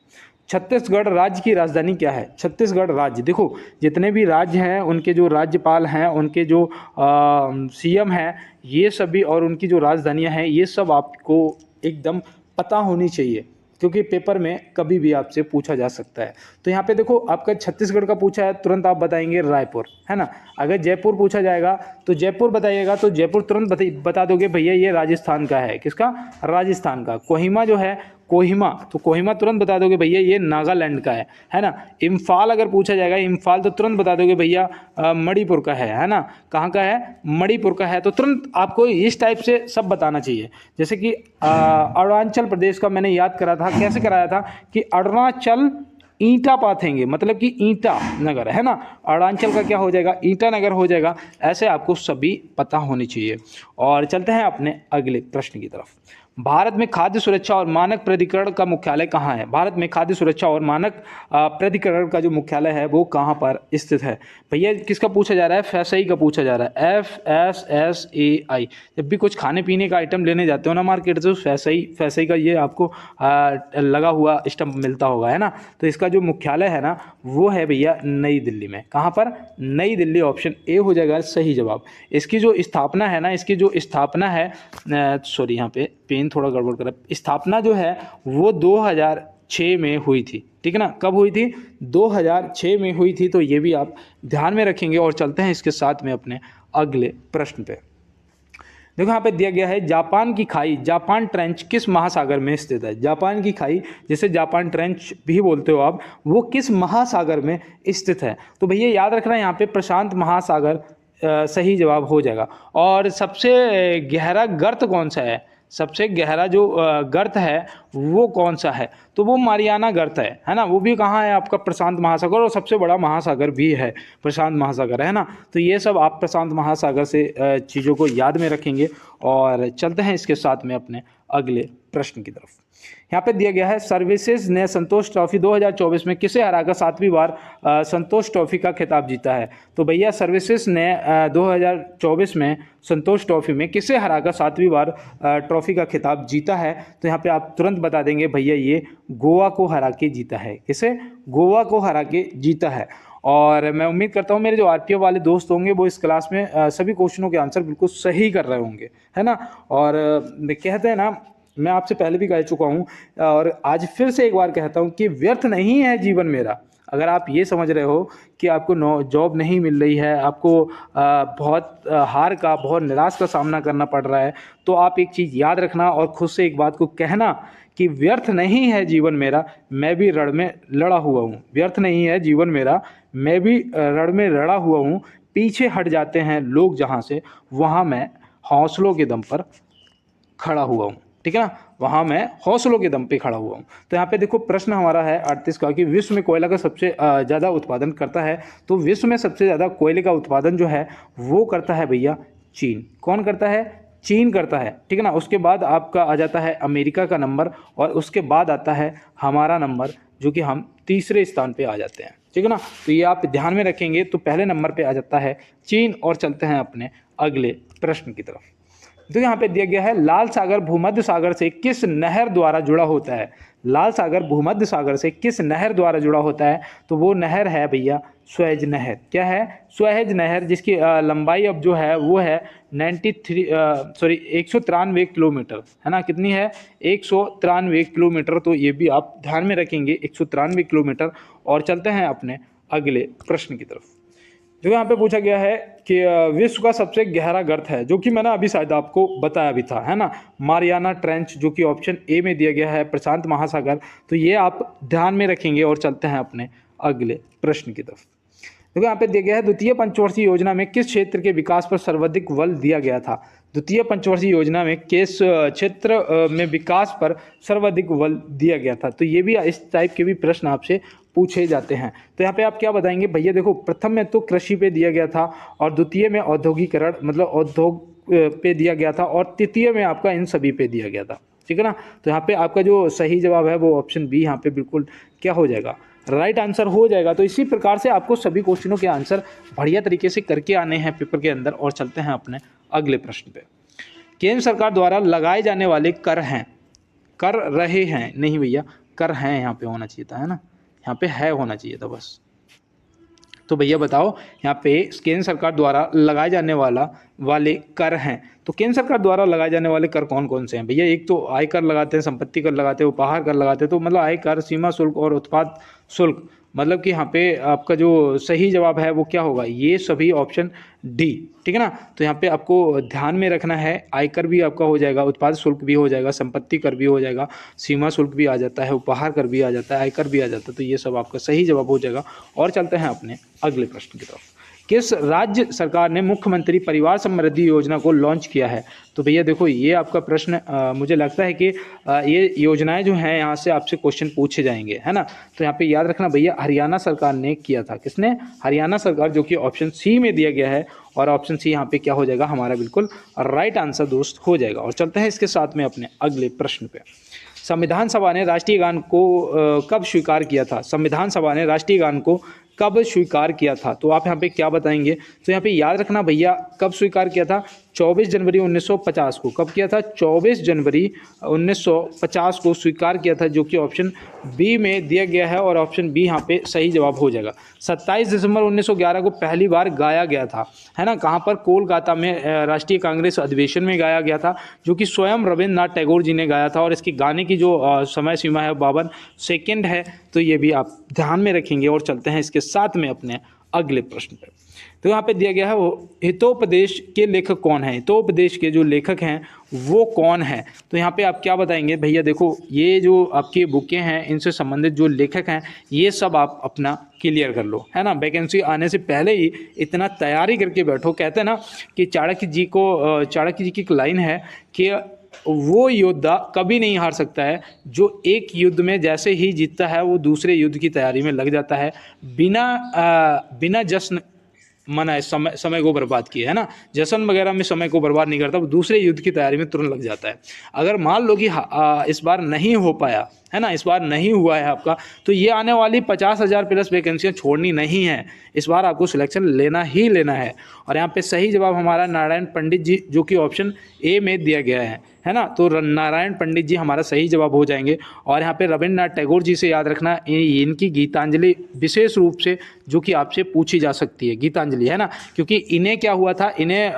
छत्तीसगढ़ राज्य की राजधानी क्या है? छत्तीसगढ़ राज्य, देखो जितने भी राज्य हैं उनके जो राज्यपाल हैं, उनके जो सीएम हैं, ये सभी और उनकी जो राजधानियां हैं ये सब आपको एकदम पता होनी चाहिए, क्योंकि पेपर में कभी भी आपसे पूछा जा सकता है। तो यहाँ पे देखो आपका छत्तीसगढ़ का पूछा है, तुरंत आप बताएंगे रायपुर, है ना। अगर जयपुर पूछा जाएगा तो जयपुर बताइएगा, तो जयपुर तुरंत बता दोगे भैया ये राजस्थान का है। किसका? राजस्थान का। कोहिमा जो है, कोहिमा, तो कोहिमा तुरंत बता दोगे भैया ये नागालैंड का है ना। इम्फाल अगर पूछा जाएगा, इम्फाल, तो तुरंत बता दोगे भैया मणिपुर का है ना। कहाँ का है? मणिपुर का है। तो तुरंत आपको इस टाइप से सब बताना चाहिए। जैसे कि अरुणाचल प्रदेश का मैंने याद करा था, कैसे कराया था कि अरुणाचल ईंटा पाथेंगे, मतलब कि ईंटा नगर, है ना। अरुणाचल का क्या हो जाएगा? ईंटा नगर हो जाएगा। ऐसे आपको सभी पता होनी चाहिए। और चलते हैं अपने अगले प्रश्न की तरफ। भारत में खाद्य सुरक्षा और मानक प्राधिकरण का मुख्यालय कहाँ है? भारत में खाद्य सुरक्षा और मानक प्राधिकरण का जो मुख्यालय है वो कहाँ पर स्थित है? भैया किसका पूछा जा रहा है? FSSAI का पूछा जा रहा है। FSSAI। जब भी कुछ खाने पीने का आइटम लेने जाते हो ना मार्केट से, FSSAI का ये आपको लगा हुआ स्टम्प मिलता होगा, है ना। तो इसका जो मुख्यालय है ना वो है भैया नई दिल्ली में। कहाँ पर? नई दिल्ली। ऑप्शन ए हो जाएगा सही जवाब। इसकी जो स्थापना है ना, इसकी जो स्थापना है, सॉरी यहाँ पे पेन थोड़ा गड़बड़ कर रहा है। स्थापना जो है वो 2006 में हुई थी, ठीक है ना। कब हुई थी? 2006 में हुई थी। तो ये भी आप ध्यान में रखेंगे। और चलते हैं इसके साथ में अपने अगले प्रश्न पे। देखो यहाँ पे दिया गया है जापान की खाई, जापान ट्रेंच किस महासागर में स्थित है? जापान की खाई, जिसे जापान ट्रेंच भी बोलते हो आप, वो किस महासागर में स्थित है? तो भैया याद रखना यहाँ पे प्रशांत महासागर सही जवाब हो जाएगा। और सबसे गहरा गर्त कौन सा है? सबसे गहरा जो गर्त है वो कौन सा है? तो वो मारियाना गर्त है ना। वो भी कहाँ है? आपका प्रशांत महासागर। और सबसे बड़ा महासागर भी है प्रशांत महासागर, है ना। तो ये सब आप प्रशांत महासागर से चीज़ों को याद में रखेंगे। और चलते हैं इसके साथ में अपने अगले प्रश्न की तरफ। यहाँ पे दिया गया है सर्विसेज ने संतोष ट्रॉफी 2024 में किसे हराकर 7वीं बार संतोष ट्रॉफी का खिताब जीता है? तो भैया सर्विसेज ने 2024 में संतोष ट्रॉफी में किसे हराकर 7वीं बार ट्रॉफी का खिताब जीता है? तो यहाँ पे आप तुरंत बता देंगे भैया ये गोवा को हरा के जीता है। किसे? गोवा को हरा के जीता है। और मैं उम्मीद करता हूँ मेरे जो आरपीएफ वाले दोस्त होंगे वो इस क्लास में सभी क्वेश्चनों के आंसर बिल्कुल सही कर रहे होंगे, है ना। और कहते हैं ना, मैं आपसे पहले भी कह चुका हूँ और आज फिर से एक बार कहता हूँ कि व्यर्थ नहीं है जीवन मेरा। अगर आप ये समझ रहे हो कि आपको जॉब नहीं मिल रही है, आपको बहुत हार का, बहुत निराश का सामना करना पड़ रहा है, तो आप एक चीज़ याद रखना और खुद से एक बात को कहना कि व्यर्थ नहीं है जीवन मेरा, मैं भी रण में लड़ा हुआ हूँ। व्यर्थ नहीं है जीवन मेरा, मैं भी रण में लड़ा हुआ हूँ। पीछे हट जाते हैं लोग जहाँ से, वहाँ मैं हौसलों के दम पर खड़ा हुआ हूँ, ठीक है ना। वहाँ मैं हौसलों के दम पे खड़ा हुआ हूँ। तो यहाँ पे देखो प्रश्न हमारा है 38 का कि विश्व में कोयला का सबसे ज़्यादा उत्पादन करता है। तो विश्व में सबसे ज़्यादा कोयले का उत्पादन जो है वो करता है भैया चीन। कौन करता है? चीन करता है, ठीक है ना। उसके बाद आपका आ जाता है अमेरिका का नंबर, और उसके बाद आता है हमारा नंबर, जो कि हम तीसरे स्थान पे आ जाते हैं, ठीक है ना। तो ये आप ध्यान में रखेंगे। तो पहले नंबर पे आ जाता है चीन। और चलते हैं अपने अगले प्रश्न की तरफ। तो यहाँ पे दिया गया है लाल सागर भूमध्य सागर से किस नहर द्वारा जुड़ा होता है? लाल सागर भूमध्य सागर से किस नहर द्वारा जुड़ा होता है? तो वो नहर है भैया स्वेज नहर। क्या है? स्वेज नहर, जिसकी लंबाई अब जो है वो है 193 किलोमीटर, है ना। कितनी है? 193 किलोमीटर। तो ये भी आप ध्यान में रखेंगे, 193 किलोमीटर। और चलते हैं अपने अगले प्रश्न की तरफ। जो यहाँ पे पूछा गया है कि विश्व का सबसे गहरा गर्त है, जो कि मैंने अभी शायद आपको बताया भी था, है ना, मारियाना ट्रेंच, जो कि ऑप्शन ए में दिया गया है, प्रशांत महासागर। तो ये आप ध्यान में रखेंगे। और चलते हैं अपने अगले प्रश्न की तरफ। देखो यहाँ पे दिया गया है द्वितीय पंचवर्षीय योजना में किस क्षेत्र के विकास पर सर्वाधिक बल दिया गया था? द्वितीय पंचवर्षीय योजना में किस क्षेत्र में विकास पर सर्वाधिक बल दिया गया था? तो ये भी इस टाइप के भी प्रश्न आपसे पूछे जाते हैं। तो यहाँ पे आप क्या बताएंगे? भैया देखो प्रथम में तो कृषि पे दिया गया था, और द्वितीय में औद्योगिकरण मतलब उद्योग पे दिया गया था, और तृतीय में आपका इन सभी पे दिया गया था, ठीक है ना। तो यहाँ पे आपका जो सही जवाब है वो ऑप्शन बी यहाँ पे बिल्कुल क्या हो जाएगा? राइट आंसर हो जाएगा। तो इसी प्रकार से आपको सभी क्वेश्चनों के आंसर बढ़िया तरीके से करके आने हैं पेपर के अंदर। और चलते हैं अपने अगले प्रश्न पे। केंद्र सरकार द्वारा लगाए जाने वाले कर हैं, कर रहे हैं नहीं भैया, कर हैं यहाँ पे होना चाहिए था, है ना, यहाँ पे है होना चाहिए था बस। तो भैया बताओ यहाँ पे केंद्र सरकार द्वारा लगाए जाने वाले कर हैं, तो केंद्र सरकार द्वारा लगाए जाने वाले कर कौन कौन से हैं भैया? एक तो आय कर लगाते हैं, संपत्ति कर लगाते हैं, उपहार कर लगाते हैं। तो मतलब आय कर, सीमा शुल्क और उत्पाद शुल्क, मतलब कि यहाँ पे आपका जो सही जवाब है वो क्या होगा? ये सभी ऑप्शन डी, ठीक है ना। तो यहाँ पे आपको ध्यान में रखना है, आयकर भी आपका हो जाएगा, उत्पाद शुल्क भी हो जाएगा, संपत्ति कर भी हो जाएगा, सीमा शुल्क भी आ जाता है, उपहार कर भी आ जाता है, आयकर भी आ जाता है। तो ये सब आपका सही जवाब हो जाएगा। और चलते हैं अपने अगले प्रश्न की तरफ। किस राज्य सरकार ने मुख्यमंत्री परिवार समृद्धि योजना को लॉन्च किया है? तो भैया देखो ये आपका प्रश्न मुझे लगता है कि ये योजनाएं जो हैं यहाँ से आपसे क्वेश्चन पूछे जाएंगे, है ना। तो यहाँ पे याद रखना भैया, हरियाणा सरकार ने किया था। किसने? हरियाणा सरकार, जो कि ऑप्शन सी में दिया गया है। और ऑप्शन सी यहाँ पे क्या हो जाएगा? हमारा बिल्कुल राइट आंसर दोस्त हो जाएगा। और चलते हैं इसके साथ में अपने अगले प्रश्न पे। संविधान सभा ने राष्ट्रीय गान को कब स्वीकार किया था? संविधान सभा ने राष्ट्रीय गान को कब स्वीकार किया था? तो आप यहाँ पे क्या बताएंगे? तो यहाँ पे याद रखना भैया, कब स्वीकार किया था? 24 जनवरी 1950 को। कब किया था? 24 जनवरी 1950 को स्वीकार किया था, जो कि ऑप्शन बी में दिया गया है। और ऑप्शन बी यहाँ पे सही जवाब हो जाएगा। 27 दिसंबर 1911 को पहली बार गाया गया था, है ना। कहाँ पर? कोलकाता में राष्ट्रीय कांग्रेस अधिवेशन में गाया गया था, जो कि स्वयं रविन्द्रनाथ टैगोर जी ने गाया था। और इसकी गाने की जो समय सीमा है 52 सेकेंड है। तो ये भी आप ध्यान में रखेंगे। और चलते हैं इसके साथ में अपने अगले प्रश्न पर। तो यहाँ पे दिया गया है, वो हितोपदेश के लेखक कौन है? हितोपदेश के जो लेखक हैं वो कौन है? तो यहाँ पे आप क्या बताएंगे भैया? देखो ये जो आपकी बुकें हैं, इनसे संबंधित जो लेखक हैं, ये सब आप अपना क्लियर कर लो, है ना। वैकेंसी आने से पहले ही इतना तैयारी करके बैठो। कहते हैं ना कि चाणक्य जी की एक लाइन है कि वो योद्धा कभी नहीं हार सकता है जो एक युद्ध में जैसे ही जीतता है वो दूसरे युद्ध की तैयारी में लग जाता है, बिना जश्न मनाए, समय को बर्बाद किए, है ना। जश्न वगैरह में समय को बर्बाद नहीं करता, वो दूसरे युद्ध की तैयारी में तुरंत लग जाता है। अगर मान लो कि इस बार नहीं हो पाया, है ना, इस बार नहीं हुआ है आपका, तो ये आने वाली 50,000 प्लस वैकेंसियाँ छोड़नी नहीं है। इस बार आपको सिलेक्शन लेना ही लेना है। और यहाँ पे सही जवाब हमारा नारायण पंडित जी, जो कि ऑप्शन ए में दिया गया है ना। तो नारायण पंडित जी हमारा सही जवाब हो जाएंगे। और यहाँ पे रविन्द्रनाथ टैगोर जी से याद रखना, इनकी गीतांजलि विशेष रूप से जो कि आपसे पूछी जा सकती है, गीतांजलि, है ना। क्योंकि इन्हें क्या हुआ था, इन्हें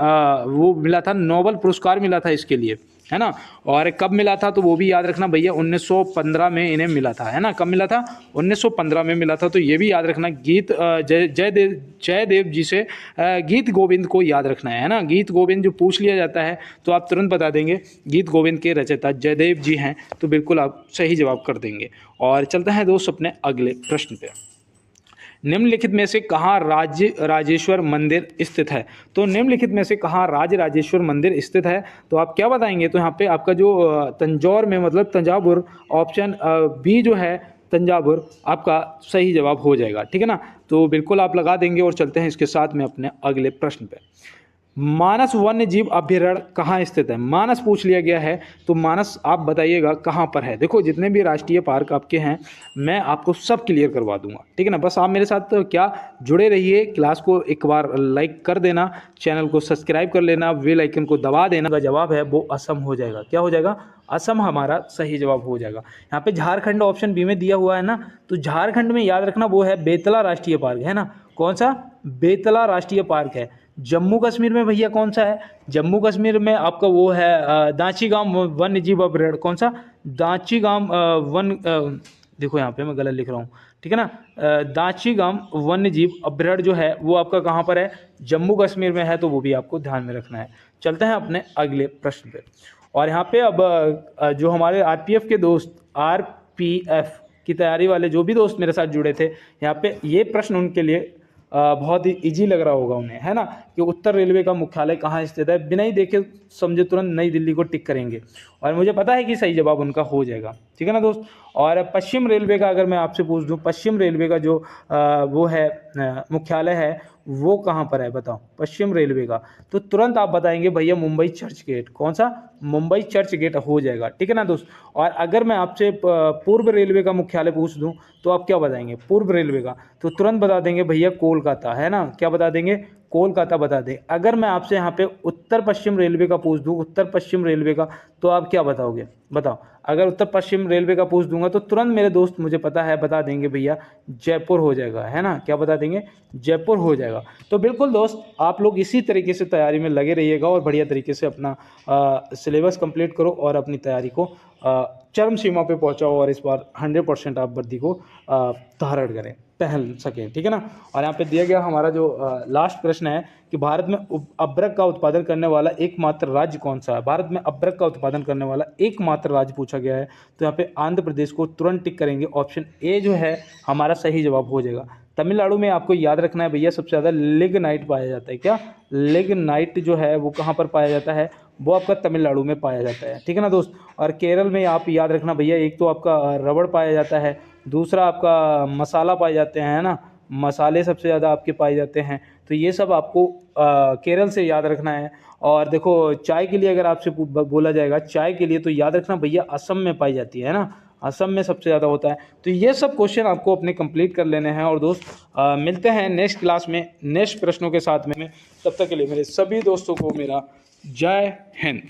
वो मिला था, नोबेल पुरस्कार मिला था इसके लिए, है ना। और कब मिला था? तो वो भी याद रखना भैया, 1915 में इन्हें मिला था, है ना। कब मिला था? 1915 में मिला था। तो ये भी याद रखना। गीत जयदेव जी से गीत गोविंद को याद रखना है ना। गीत गोविंद जो पूछ लिया जाता है तो आप तुरंत बता देंगे गीत गोविंद के रचयिता जयदेव जी हैं। तो बिल्कुल आप सही जवाब कर देंगे। और चलते हैं दोस्त अपने अगले प्रश्न पे। निम्नलिखित में से कहाँ राजेश्वर मंदिर स्थित है? तो निम्नलिखित में से कहाँ राजेश्वर मंदिर स्थित है? तो आप क्या बताएंगे? तो यहाँ पे आपका जो तंजौर में, मतलब तंजावुर, ऑप्शन बी जो है तंजावुर, आपका सही जवाब हो जाएगा, ठीक है ना। तो बिल्कुल आप लगा देंगे। और चलते हैं इसके साथ में अपने अगले प्रश्न पे। मानस वन्य जीव अभ्यारण्य कहाँ स्थित है? मानस पूछ लिया गया है, तो मानस आप बताइएगा कहाँ पर है। देखो जितने भी राष्ट्रीय पार्क आपके हैं मैं आपको सब क्लियर करवा दूंगा, ठीक है ना। बस आप मेरे साथ तो क्या जुड़े रहिए, क्लास को एक बार लाइक कर देना, चैनल को सब्सक्राइब कर लेना, बेल आइकन को दबा देना। का जवाब है वो असम हो जाएगा। क्या हो जाएगा? असम हमारा सही जवाब हो जाएगा। यहाँ पे झारखंड ऑप्शन बी में दिया हुआ है ना, तो झारखंड में याद रखना वो है बेतला राष्ट्रीय पार्क, है ना। कौन सा? बेतला राष्ट्रीय पार्क है। जम्मू कश्मीर में भैया कौन सा है? जम्मू कश्मीर में आपका वो है दांचीगाम वन्य जीव अभ्यारण्य। कौन सा? दांचीगाम देखो यहाँ पे मैं गलत लिख रहा हूँ, ठीक है ना। दांचीगाम वन्य जीव अभ्यारण्य जो है वो आपका कहाँ पर है? जम्मू कश्मीर में है। तो वो भी आपको ध्यान में रखना है। चलते हैं अपने अगले प्रश्न पे। और यहाँ पे अब जो हमारे आरपीएफ के दोस्त, आरपीएफ की तैयारी वाले जो भी दोस्त मेरे साथ जुड़े थे, यहाँ पे ये प्रश्न उनके लिए बहुत ही इजी लग रहा होगा उन्हें, है ना। कि उत्तर रेलवे का मुख्यालय कहाँ स्थित है, बिना ही देखे समझे तुरंत नई दिल्ली को टिक करेंगे और मुझे पता है कि सही जवाब उनका हो जाएगा। ठीक है ना दोस्त। और पश्चिम रेलवे का अगर मैं आपसे पूछ दूं, पश्चिम रेलवे का जो वो है मुख्यालय है वो कहाँ पर है बताओ, पश्चिम रेलवे का, तो तुरंत आप बताएंगे भैया मुंबई चर्च गेट। कौन सा? मुंबई चर्च गेट हो जाएगा। ठीक है ना दोस्त। और अगर मैं आपसे पूर्व रेलवे का मुख्यालय पूछ दूं तो आप क्या बताएंगे पूर्व रेलवे का, तो तुरंत बता देंगे भैया कोलकाता, है ना, क्या बता देंगे, कोलकाता बता दें। अगर मैं आपसे यहाँ पे उत्तर पश्चिम रेलवे का पूछ दूं, उत्तर पश्चिम रेलवे का, तो आप क्या बताओगे बताओ। अगर उत्तर पश्चिम रेलवे का पूछ दूंगा तो तुरंत मेरे दोस्त मुझे पता है बता देंगे भैया जयपुर हो जाएगा, है ना, क्या बता देंगे, जयपुर हो जाएगा। तो बिल्कुल दोस्त आप लोग इसी तरीके से तैयारी में लगे रहिएगा और बढ़िया तरीके से अपना सिलेबस कंप्लीट करो और अपनी तैयारी को चरम सीमा पे पहुंचाओ और इस बार 100% आप वर्दी को धारण करें, पहन सकें। ठीक है ना। और यहाँ पे दिया गया हमारा जो लास्ट प्रश्न है कि भारत में अब्रक का उत्पादन करने वाला एकमात्र राज्य कौन सा है। भारत में अब्रक का उत्पादन करने वाला एकमात्र राज्य पूछा गया है, तो यहाँ पे आंध्र प्रदेश को तुरंत टिक करेंगे। ऑप्शन ए जो है हमारा सही जवाब हो जाएगा। तमिलनाडु में आपको याद रखना है भैया सबसे ज़्यादा लिग्नाइट पाया जाता है। क्या? लिग्नाइट जो है वो कहाँ पर पाया जाता है, वो आपका तमिलनाडु में पाया जाता है। ठीक है ना दोस्त। और केरल में आप याद रखना भैया, एक तो आपका रबड़ पाया जाता है, दूसरा आपका मसाला पाए जाते हैं, है ना, मसाले सबसे ज़्यादा आपके पाए जाते हैं। तो ये सब आपको केरल से याद रखना है। और देखो चाय के लिए अगर आपसे बोला जाएगा चाय के लिए, तो याद रखना भैया असम में पाई जाती है ना, असम में सबसे ज़्यादा होता है। तो ये सब क्वेश्चन आपको अपने कंप्लीट कर लेने हैं। और दोस्त मिलते हैं नेक्स्ट क्लास में नेक्स्ट प्रश्नों के साथ में। तब तक के लिए मेरे सभी दोस्तों को मेरा जय हिंद।